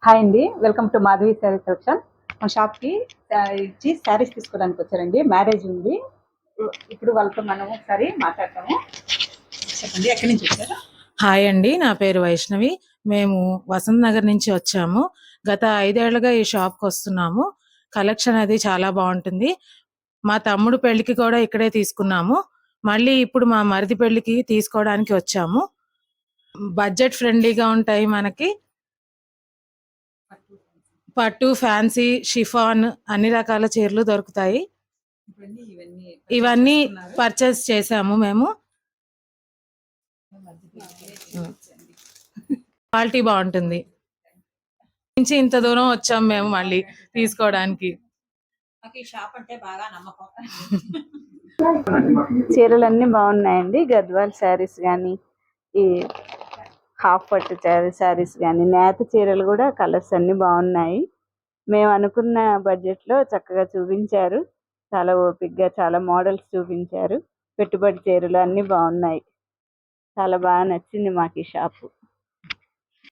Hi అండి. Welcome to Madhavi sari collection. మా షాప్‌కి ఇచ్చి శారీస్ తీసుకోవడానికి వచ్చారండి. మ్యారేజ్ ఉంది. ఇప్పుడు వాళ్ళతో మనం ఒకసారి మాట్లాడతాము. చెప్పండి, ఎక్కడి నుంచి వచ్చారు? హాయ్ అండి, నా పేరు వైష్ణవి. మేము వసంత్ నగర్ నుంచి వచ్చాము. గత 5 ఏళ్లుగా ఈ షాప్కి వస్తున్నాము. కలెక్షన్ అది చాలా బాగుంటుంది. మా తమ్ముడు పెళ్లికి కూడా ఇక్కడే తీసుకున్నాము. మళ్ళీ ఇప్పుడు మా మరిది పెళ్లికి తీసుకోవడానికి వచ్చాము. బడ్జెట్ ఫ్రెండ్లీగా ఉంటాయి. మనకి పట్టు, ఫ్యాన్సీ, షిఫాన్ అన్ని రకాల చీరలు దొరుకుతాయి. ఇవన్నీ పర్చేస్ చేసాము మేము. క్వాలిటీ బాగుంటుంది. నుంచి ఇంత దూరం వచ్చాము మేము మళ్ళీ తీసుకోవడానికి. చీరలన్నీ బాగున్నాయండి. గద్వాల్ శారీస్ కానీ, ఈ హాఫ్ పట్టు శారీస్ కానీ, నేత చీరలు కూడా కలర్స్ అన్నీ బాగున్నాయి. మేము అనుకున్న బడ్జెట్లో చక్కగా చూపించారు. చాలా ఓపిక్గా చాలా మోడల్స్ చూపించారు. పెట్టుబడి చీరలు అన్నీ బాగున్నాయి. చాలా బాగా నచ్చింది మాకు ఈ షాపు.